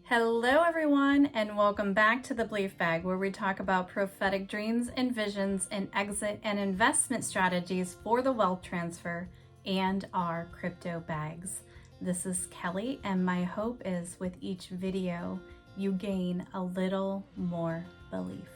Hello everyone, and welcome back to the Belief Bag, where we talk about prophetic dreams and visions and exit and investment strategies for the wealth transfer and our crypto bags. This is Kelly, and my hope is with each video you gain a little more belief.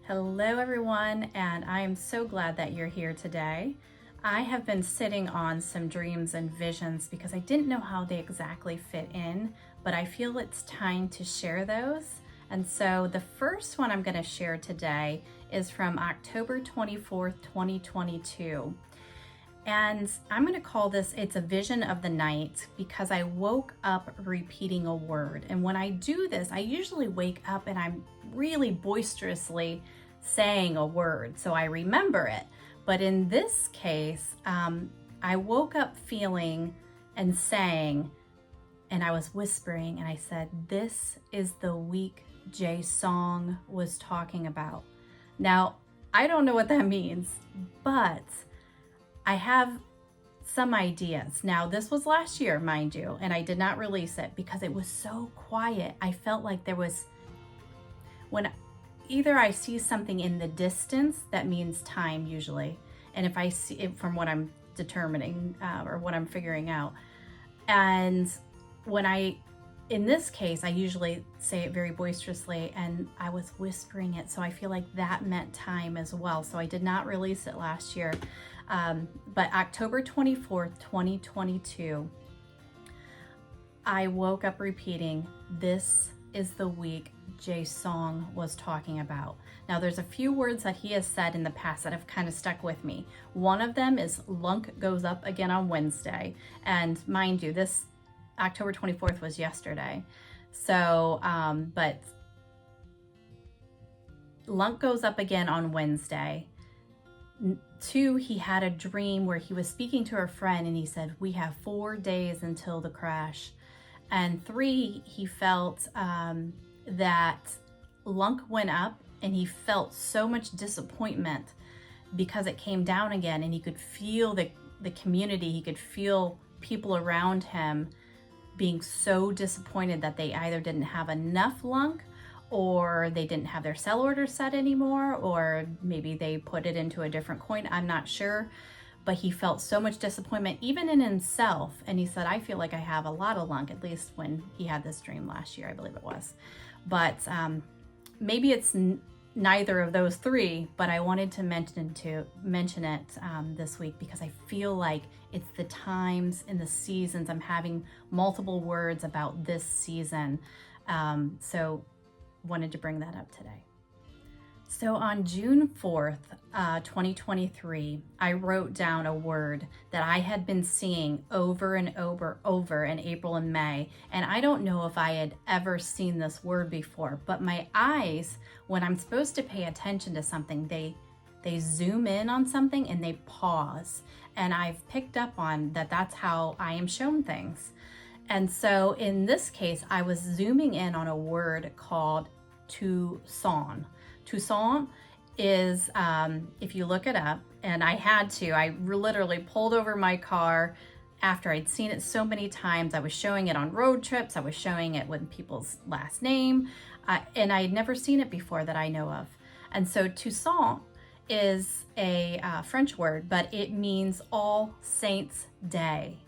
Hello everyone, and I am so glad that you're here today. I have been sitting on some dreams and visions because I didn't know how they exactly fit in, but I feel it's time to share those. And so the first one I'm going to share today is from October 24th, 2022. And I'm going to call this, it's a vision of the night, because I woke up repeating a word. And when I do this, I usually wake up and I'm really boisterously saying a word, so I remember it. But in this case, I woke up feeling and saying, and I was whispering, and I said, "This is the week Jay Song was talking about." Now, I don't know what that means, but I have some ideas. Now, this was last year, mind you, and I did not release it because it was so quiet. I felt like there was, when either I see something in the distance, that means time usually, and if I see it from what I'm determining or what I'm figuring out, and when in this case, I usually say it very boisterously, and I was whispering it, so I feel like that meant time as well. So I did not release it last year, but October 24th, 2022, I woke up repeating, "This is the week Jay Song was talking about." Now, there's a few words that he has said in the past that have kind of stuck with me. One of them is "lunk goes up again on Wednesday." And mind you, this October 24th was yesterday. So, but lunk goes up again on Wednesday. 2, he had a dream where he was speaking to a friend and he said, "We have 4 days until the crash." And 3, he felt that lunk went up and he felt so much disappointment because it came down again, and he could feel the community, he could feel people around him being so disappointed that they either didn't have enough lunk, or they didn't have their sell order set anymore, or maybe they put it into a different coin. I'm not sure, but he felt so much disappointment even in himself. And he said, "I feel like I have a lot of lunk," at least when he had this dream last year, I believe it was. But maybe it's neither of those 3, but I wanted to mention it this week because I feel like it's the times and the seasons. I'm having multiple words about this season, so wanted to bring that up today. So on June 4th, 2023, I wrote down a word that I had been seeing over and over in April and May. And I don't know if I had ever seen this word before, but my eyes, when I'm supposed to pay attention to something, they zoom in on something and they pause. And I've picked up on that that's how I am shown things. And so in this case, I was zooming in on a word called Toussaint. Toussaint is, if you look it up, and I literally pulled over my car after I'd seen it so many times. I was showing it on road trips. I was showing it with people's last name, and I had never seen it before that I know of. And so Toussaint is a French word, but it means All Saints Day.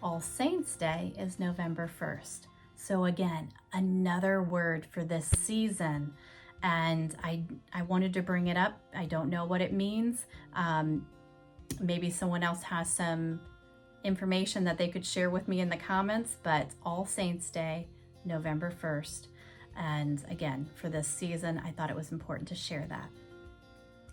All Saints Day is November 1st. So again, another word for this season. And I wanted to bring it up. I don't know what it means. Maybe someone else has some information that they could share with me in the comments, but All Saints Day, November 1st. And again, for this season, I thought it was important to share that.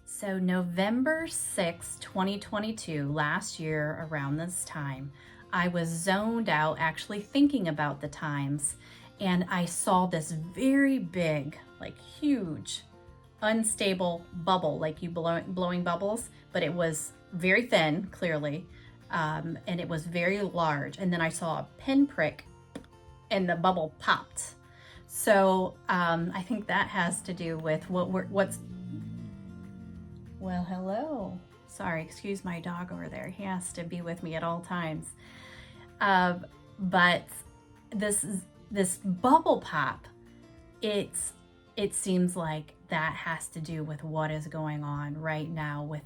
So November 6th, 2022, last year around this time, I was zoned out actually thinking about the times, and I saw this very big, like huge, unstable bubble, like you blowing bubbles, but it was very thin, clearly, and it was very large. And then I saw a pinprick and the bubble popped. So I think that has to do with well, hello. Sorry, excuse my dog over there. He has to be with me at all times. But this this bubble pop, it seems like that has to do with what is going on right now with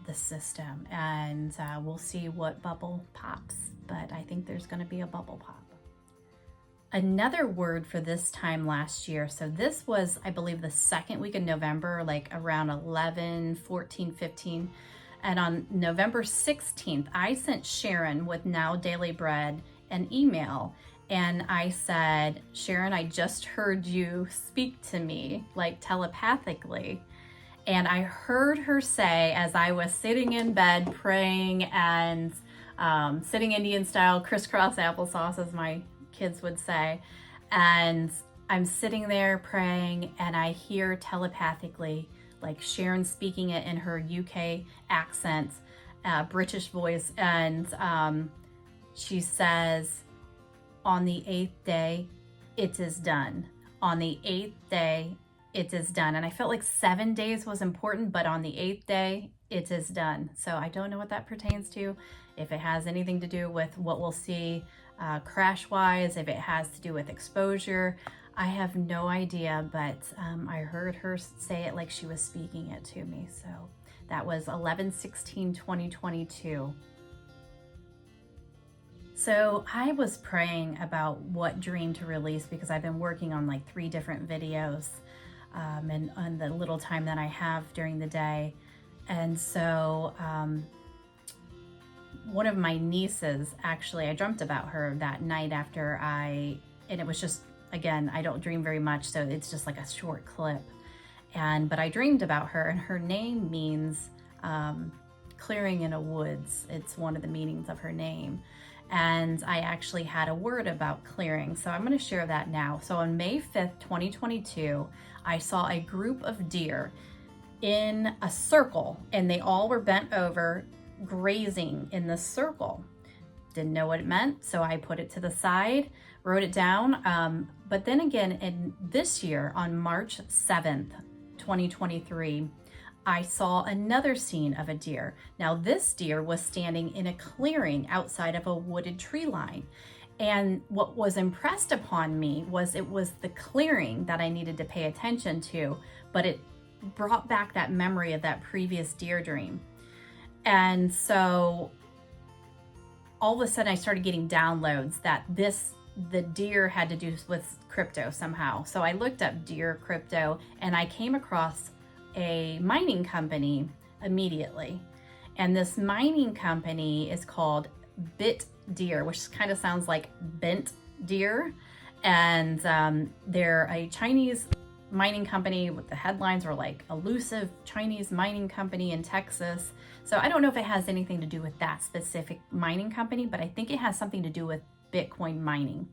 the system. And we'll see what bubble pops, but I think there's going to be a bubble pop. Another word for this time last year, so this was, I believe, the second week in November, like around 11, 14, 15. And on November 16th, I sent Sharon with Now Daily Bread an email. And I said, Sharon, I just heard you speak to me, like telepathically. And I heard her say, as I was sitting in bed praying and sitting Indian style, crisscross applesauce, as my kids would say. And I'm sitting there praying, and I hear telepathically, like Sharon speaking it in her UK accent, British voice. And she says, on the 8th day, it is done. On the 8th day, it is done. And I felt like 7 days was important, but on the 8th day, it is done. So I don't know what that pertains to, if it has anything to do with what we'll see crash-wise, if it has to do with exposure. I have no idea, but I heard her say it like she was speaking it to me. So that was 11/16/2022. So I was praying about what dream to release, because I've been working on like 3 different videos and on the little time that I have during the day. And so one of my nieces, actually, I dreamt about her that night after and it was just, again, I don't dream very much, so it's just like a short clip. But I dreamed about her, and her name means clearing in a woods. It's one of the meanings of her name. And I actually had a word about clearing, so I'm going to share that now. So on May 5th, 2022, I saw a group of deer in a circle, and they all were bent over, grazing in the circle. Didn't know what it meant, so I put it to the side, wrote it down. But then again, in this year, on March 7th, 2023, I saw another scene of a deer. Now this deer was standing in a clearing outside of a wooded tree line. And what was impressed upon me was it was the clearing that I needed to pay attention to, but it brought back that memory of that previous deer dream. And so all of a sudden I started getting downloads that the deer had to do with crypto somehow. So I looked up deer crypto, and I came across a mining company immediately. And this mining company is called Bit Deer, which kind of sounds like bent deer. And they're a Chinese mining company. With the headlines were like elusive Chinese mining company in Texas. So I don't know if it has anything to do with that specific mining company, but I think it has something to do with Bitcoin mining.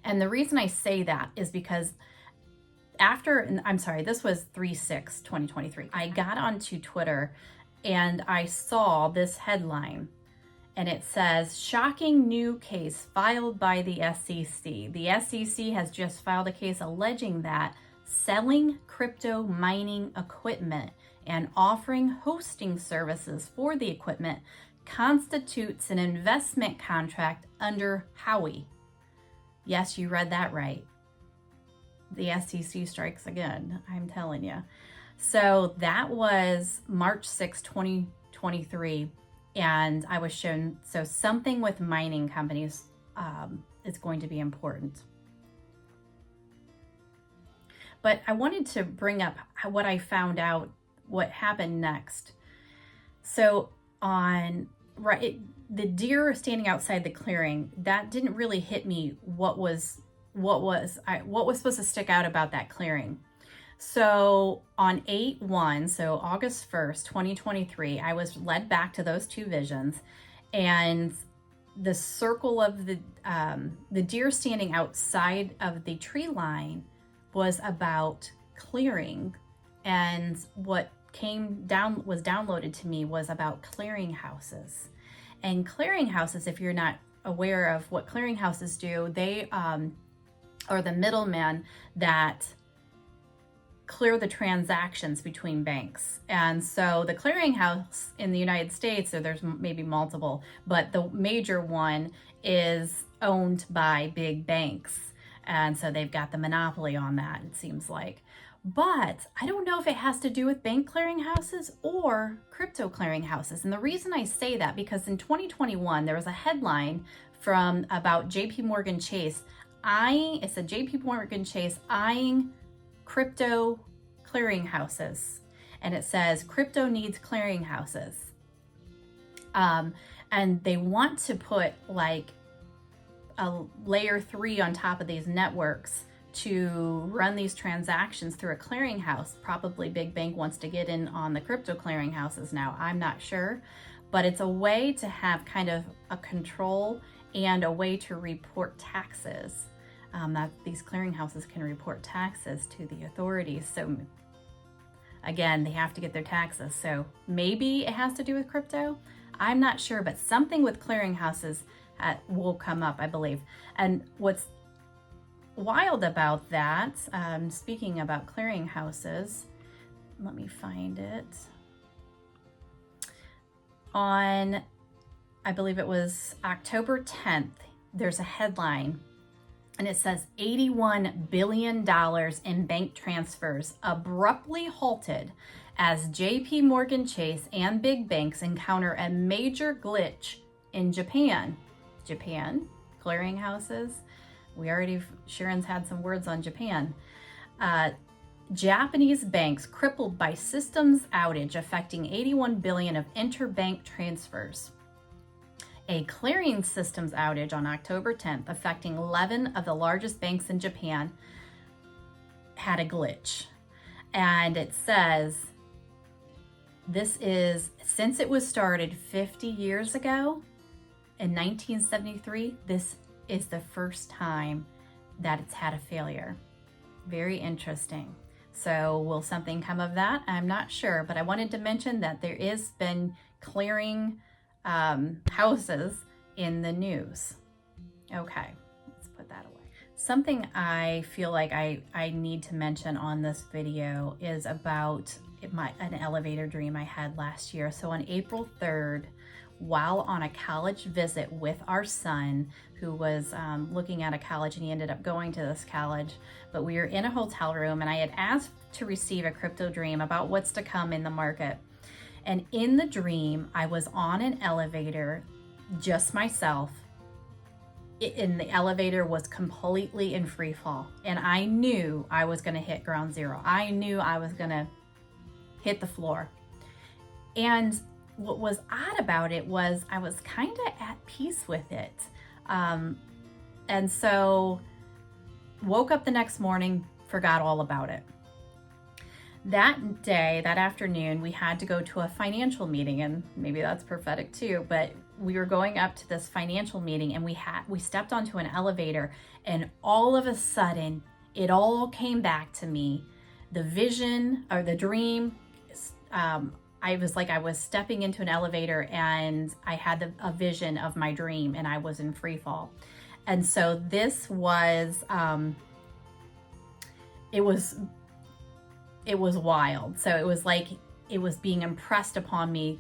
And the reason I say that is because this was 3/6/2023. I got onto Twitter and I saw this headline, and it says, shocking new case filed by the SEC. The SEC has just filed a case alleging that selling crypto mining equipment and offering hosting services for the equipment constitutes an investment contract under Howey. Yes, you read that right. The SEC strikes again, I'm telling you. So that was March 6, 2023. And I was shown, so something with mining companies is going to be important. But I wanted to bring up what I found out, what happened next. So the deer standing outside the clearing, that didn't really hit me what was supposed to stick out about that clearing. So on 8/1, so August 1st, 2023, I was led back to those 2 visions, and the circle of the deer standing outside of the tree line was about clearing, and what was downloaded to me was about clearinghouses. And clearinghouses, if you're not aware of what clearinghouses do, they are the middlemen that clear the transactions between banks. And so the clearinghouse in the United States, so there's maybe multiple, but the major one is owned by big banks. And so they've got the monopoly on that, it seems like. But I don't know if it has to do with bank clearinghouses or crypto clearinghouses. And the reason I say that, because in 2021, there was a headline from about JP Morgan Chase it said JP Morgan Chase eyeing crypto clearinghouses. And it says crypto needs clearinghouses. And they want to put like a layer 3 on top of these networks to run these transactions through a clearinghouse. Probably big bank wants to get in on the crypto clearinghouses now. I'm not sure, but it's a way to have kind of a control and a way to report taxes. That these clearinghouses can report taxes to the authorities. So again, they have to get their taxes. So maybe it has to do with crypto. I'm not sure, but something with clearinghouses will come up, I believe. And what's wild about that, speaking about clearinghouses, let me find it. On, I believe it was October 10th, there's a headline, and it says $81 billion in bank transfers abruptly halted as JP Morgan Chase and big banks encounter a major glitch in Japan. Japan, clearinghouses. Sharon's had some words on Japan. Japanese banks crippled by systems outage affecting 81 billion of interbank transfers. A clearing systems outage on October 10th affecting 11 of the largest banks in Japan had a glitch. And it says, this is, since it was started 50 years ago, in 1973, this is the first time that it's had a failure. Very interesting. So will something come of that? I'm not sure, but I wanted to mention that there has been clearing houses in the news. Okay, let's put that away. Something I feel like I need to mention on this video is about an elevator dream I had last year. So on April 3rd, while on a college visit with our son, who was looking at a college, and he ended up going to this college, but we were in a hotel room, and I had asked to receive a crypto dream about what's to come in the market. And in the dream, I was on an elevator, just myself, and the elevator was completely in free fall. And I knew I was gonna hit ground zero. I knew I was gonna hit the floor. And what was odd about it was I was kind of at peace with it. And so woke up the next morning, forgot all about it. That day, that afternoon, we had to go to a financial meeting, and maybe that's prophetic too, but we were going up to this financial meeting, and we stepped onto an elevator, and all of a sudden it all came back to me. The vision or the dream, I was like, I was stepping into an elevator and I had a vision of my dream, and I was in free fall. And so this was, it was wild. So it was like, it was being impressed upon me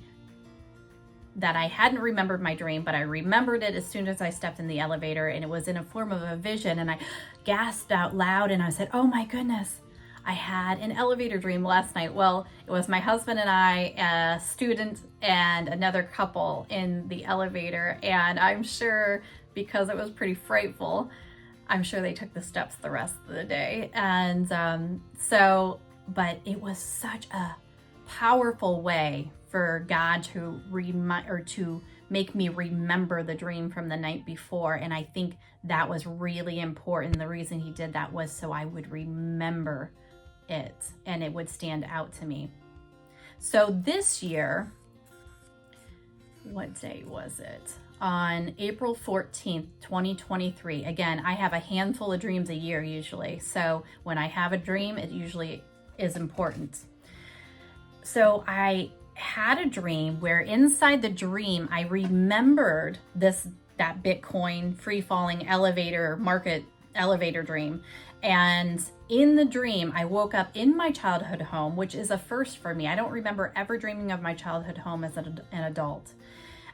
that I hadn't remembered my dream, but I remembered it as soon as I stepped in the elevator, and it was in a form of a vision, and I gasped out loud and I said, oh my goodness, I had an elevator dream last night. Well, it was my husband and I, a student, and another couple in the elevator. And I'm sure, because it was pretty frightful, I'm sure they took the steps the rest of the day. And but it was such a powerful way for God to make me remember the dream from the night before. And I think that was really important. The reason he did that was so I would remember it and it would stand out to me. So this year, what day was it? On April 14th, 2023. Again, I have a handful of dreams a year usually. So when I have a dream, it usually is important. So I had a dream where inside the dream, I remembered that Bitcoin free falling elevator market elevator dream. And in the dream, I woke up in my childhood home, which is a first for me. I don't remember ever dreaming of my childhood home as an adult.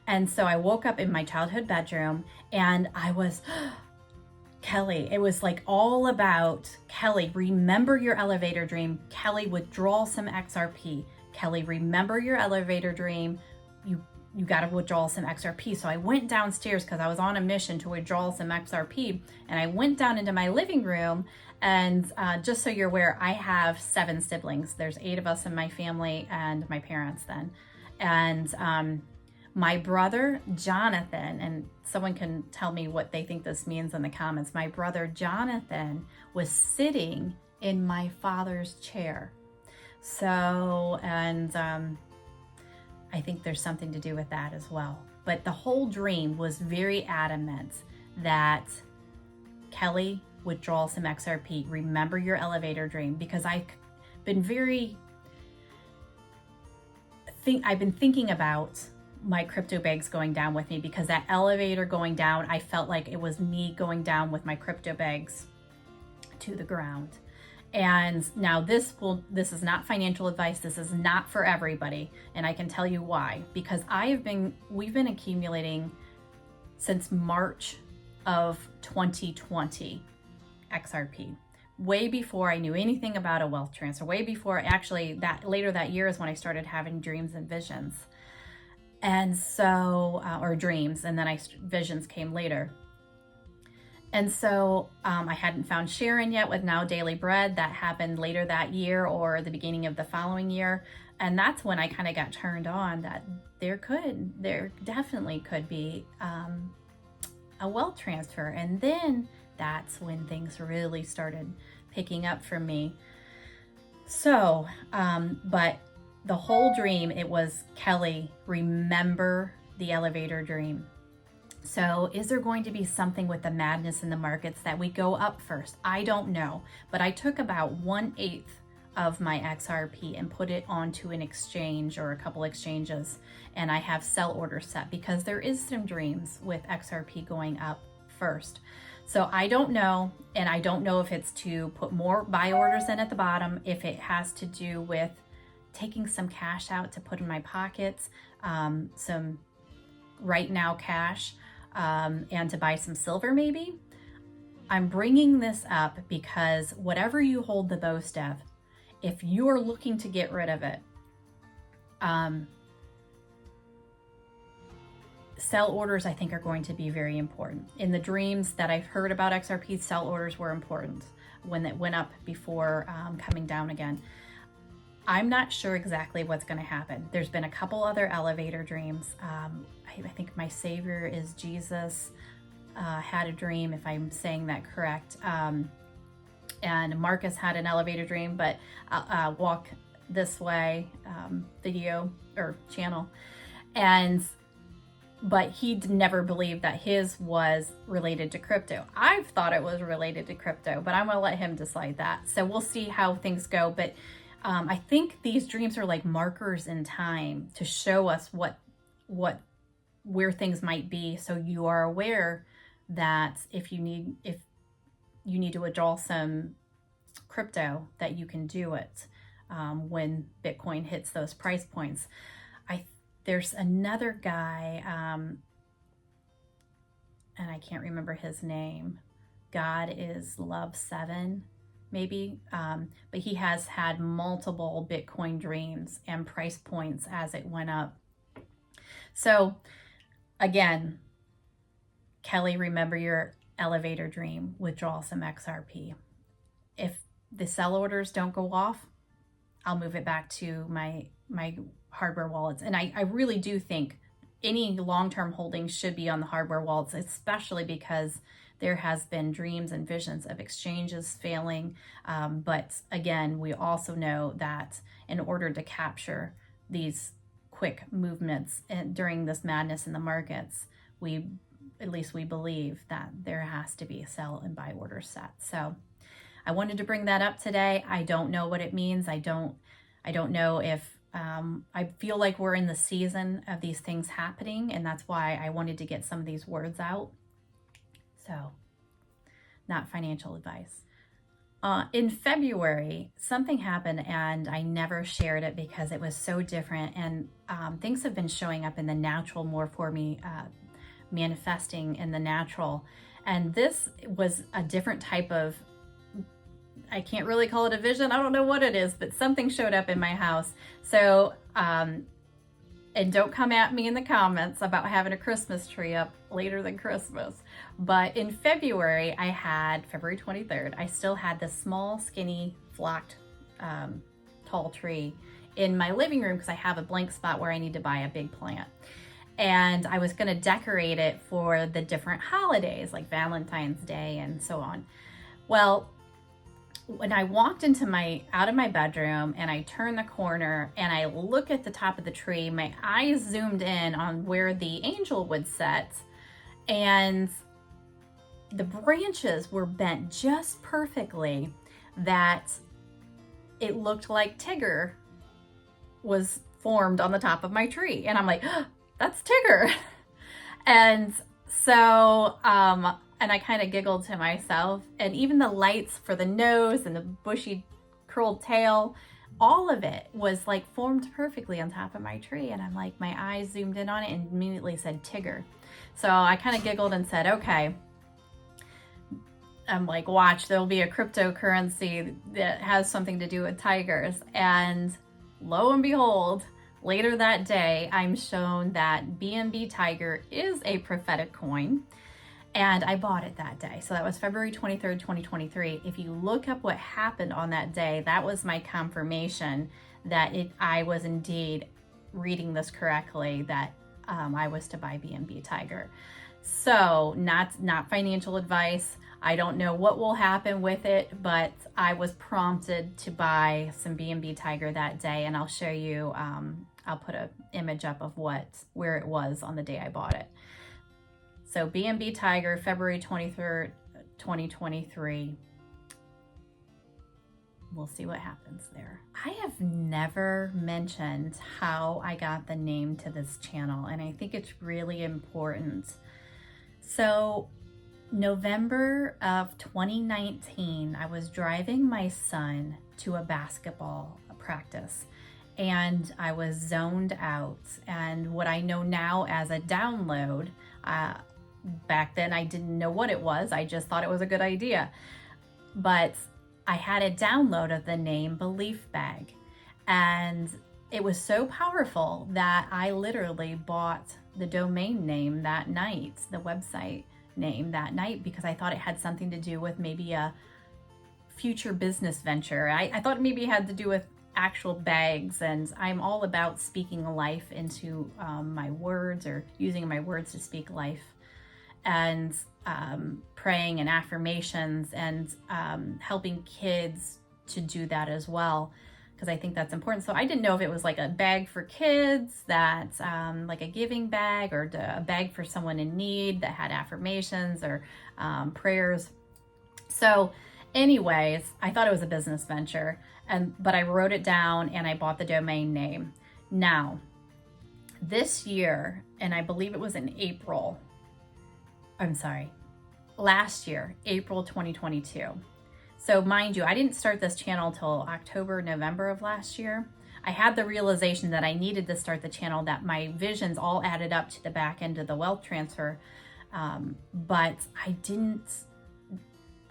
And so I woke up in my childhood bedroom, and I was, Kelly, it was like all about, Kelly, remember your elevator dream. Kelly, withdraw some XRP. Kelly, remember your elevator dream. You got to withdraw some XRP. So I went downstairs because I was on a mission to withdraw some XRP. And I went down into my living room. And just so you're aware, I have 7 siblings. There's 8 of us in my family and my parents then. And my brother, Jonathan, and someone can tell me what they think this means in the comments. My brother, Jonathan, was sitting in my father's chair. So, and I think there's something to do with that as well. But the whole dream was very adamant that Kelly, withdraw some XRP. Remember your elevator dream, because I've been thinking about my crypto bags going down with me, because that elevator going down, I felt like it was me going down with my crypto bags to the ground. And now this is not financial advice. This is not for everybody. And I can tell you why, because we've been accumulating since March of 2020 XRP, way before I knew anything about a wealth transfer, way before, actually later that year is when I started having dreams and visions. And so, or dreams, and then visions came later. And so I hadn't found Sharon yet with Now Daily Bread. That happened later that year or the beginning of the following year. And that's when I kind of got turned on that there definitely could be a wealth transfer. And then that's when things really started picking up for me. So, but the whole dream, it was, Kelly, remember the elevator dream. So is there going to be something with the madness in the markets that we go up first? I don't know, but I took about 1/8 of my XRP and put it onto an exchange or a couple exchanges, and I have sell orders set because there is some dreams with XRP going up first. So I don't know, and I don't know if it's to put more buy orders in at the bottom, if it has to do with taking some cash out to put in my pockets, some right now cash, and to buy some silver maybe. I'm bringing this up because whatever you hold the most of, if you're looking to get rid of it, sell orders I think are going to be very important. In the dreams that I've heard about XRP, sell orders were important when it went up before coming down again. I'm not sure exactly what's going to happen. There's been a couple other elevator dreams. I think my savior is Jesus had a dream, if I'm saying that correct. And Marcus had an elevator dream, but Walk This Way video or channel. But he never believed that his was related to crypto. I've thought it was related to crypto, but I'm going to let him decide that. So we'll see how things go. But I think these dreams are like markers in time to show us where things might be, so you are aware that if you need to withdraw some crypto, that you can do it when Bitcoin hits those price points. There's another guy, and I can't remember his name. God is Love 7. Maybe, but he has had multiple Bitcoin dreams and price points as it went up. So again, Kelly, remember your elevator dream, withdraw some XRP. If the sell orders don't go off, I'll move it back to my hardware wallets. And I really do think any long-term holdings should be on the hardware wallets, especially because there has been dreams and visions of exchanges failing. But again, we also know that in order to capture these quick movements during this madness in the markets, at least we believe that there has to be a sell and buy order set. So I wanted to bring that up today. I don't know what it means. I don't know if I feel like we're in the season of these things happening, and that's why I wanted to get some of these words out. So not financial advice. In February, something happened and I never shared it because it was so different, and things have been showing up in the natural more for me, manifesting in the natural. And this was a different type of, I can't really call it a vision. I don't know what it is, but something showed up in my house. So, and don't come at me in the comments about having a Christmas tree up later than Christmas. But in February, February 23rd, I still had this small, skinny, flocked, tall tree in my living room because I have a blank spot where I need to buy a big plant. And I was gonna decorate it for the different holidays like Valentine's Day and so on. Well, when I walked out of my bedroom and I turned the corner and I look at the top of the tree, my eyes zoomed in on where the angel would sit, and the branches were bent just perfectly that it looked like Tigger was formed on the top of my tree. And I'm like, oh, that's Tigger. And so, and I kind of giggled to myself, and even the lights for the nose and the bushy curled tail, all of it was like formed perfectly on top of my tree. And I'm like, my eyes zoomed in on it and immediately said Tigger. So I kind of giggled and said, okay. I'm like, watch, there'll be a cryptocurrency that has something to do with tigers. And lo and behold, later that day, I'm shown that BNB Tiger is a prophetic coin. And I bought it that day. So that was February 23rd, 2023. If you look up what happened on that day, that was my confirmation that I was indeed reading this correctly, that I was to buy BNB Tiger. So not financial advice. I don't know what will happen with it, but I was prompted to buy some BNB Tiger that day, and I'll show you, I'll put an image up of where it was on the day I bought it. So BNB Tiger, February 23rd, 2023. We'll see what happens there. I have never mentioned how I got the name to this channel, and I think it's really important. So November of 2019, I was driving my son to a basketball practice, and I was zoned out. And what I know now as a download, back then I didn't know what it was. I just thought it was a good idea. But I had a download of the name Belief Bag, and it was so powerful that I literally bought the domain name that night, the website name that night, because I thought it had something to do with maybe a future business venture. I thought maybe it had to do with actual bags, and I'm all about speaking life into my words, or using my words to speak life, and praying and affirmations, and helping kids to do that as well, because I think that's important. So I didn't know if it was like a bag for kids, that like a giving bag, or a bag for someone in need that had affirmations or prayers. So anyways, I thought it was a business venture, but I wrote it down and I bought the domain name. Now, this year, and I believe it was in last year, April 2022. So mind you, I didn't start this channel till October, November of last year. I had the realization that I needed to start the channel, that my visions all added up to the back end of the wealth transfer. But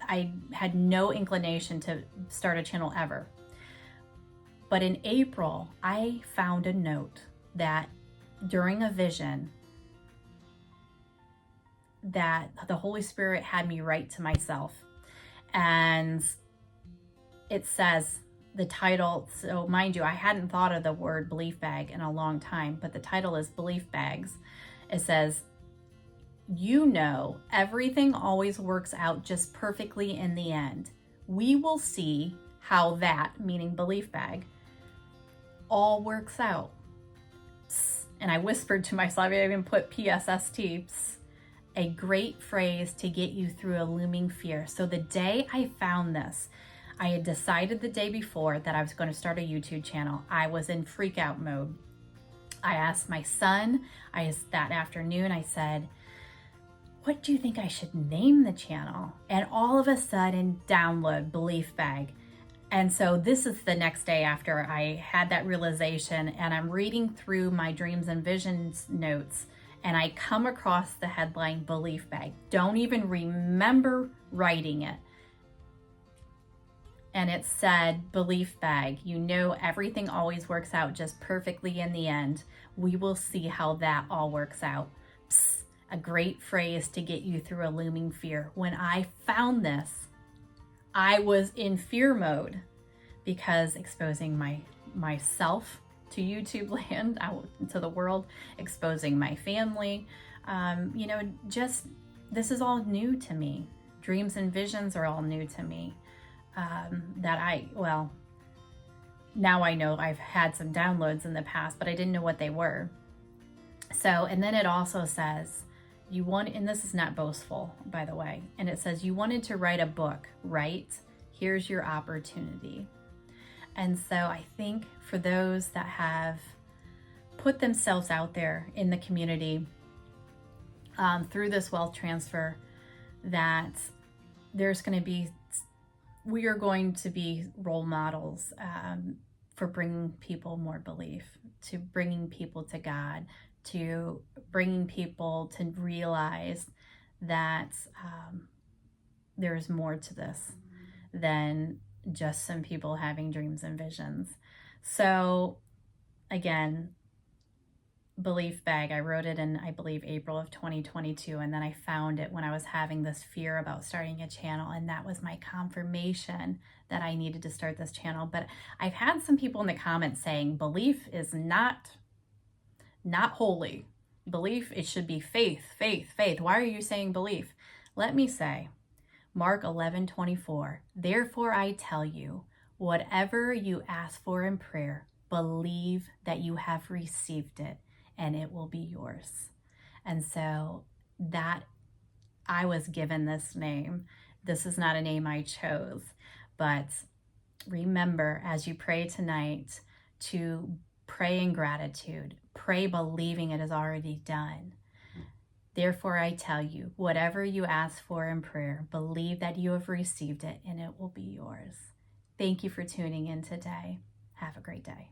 I had no inclination to start a channel ever. But in April, I found a note that during a vision that the Holy Spirit had me write to myself. And it says, the title, so mind you, I hadn't thought of the word belief bag in a long time, but the title is Belief Bags. It says, you know, everything always works out just perfectly in the end. We will see how that, meaning belief bag, all works out. Psst. And I whispered to myself, I even put PSST, psst, a great phrase to get you through a looming fear. So the day I found this, I had decided the day before that I was going to start a YouTube channel. I was in freak out mode. I asked my son, that afternoon, I said, what do you think I should name the channel? And all of a sudden, download Belief Bag. And so this is the next day after I had that realization, and I'm reading through my dreams and visions notes, and I come across the headline Belief Bag. Don't even remember writing it. And it said, Belief Bag, you know everything always works out just perfectly in the end. We will see how that all works out. Psst, a great phrase to get you through a looming fear. When I found this, I was in fear mode because exposing myself to YouTube land, out to the world, exposing my family, just this is all new to me. Dreams and visions are all new to me. Now I know I've had some downloads in the past, but I didn't know what they were. So, and then it also says, and this is not boastful, by the way, and it says, you wanted to write a book, right? Here's your opportunity. And so I think for those that have put themselves out there in the community through this wealth transfer, that we are going to be role models for bringing people more belief, to bringing people to God, to bringing people to realize that there's more to this than just some people having dreams and visions. So again, Belief Bag, I wrote it in, I believe, April of 2022, and then I found it when I was having this fear about starting a channel, and that was my confirmation that I needed to start this channel. But I've had some people in the comments saying belief is not holy. Belief, it should be faith. Why are you saying belief? Let me say, Mark 11:24, therefore I tell you, whatever you ask for in prayer, believe that you have received it, and it will be yours. And so that I was given this name. This is not a name I chose, but remember as you pray tonight to pray in gratitude, pray believing it is already done. Therefore, I tell you, whatever you ask for in prayer, believe that you have received it and it will be yours. Thank you for tuning in today. Have a great day.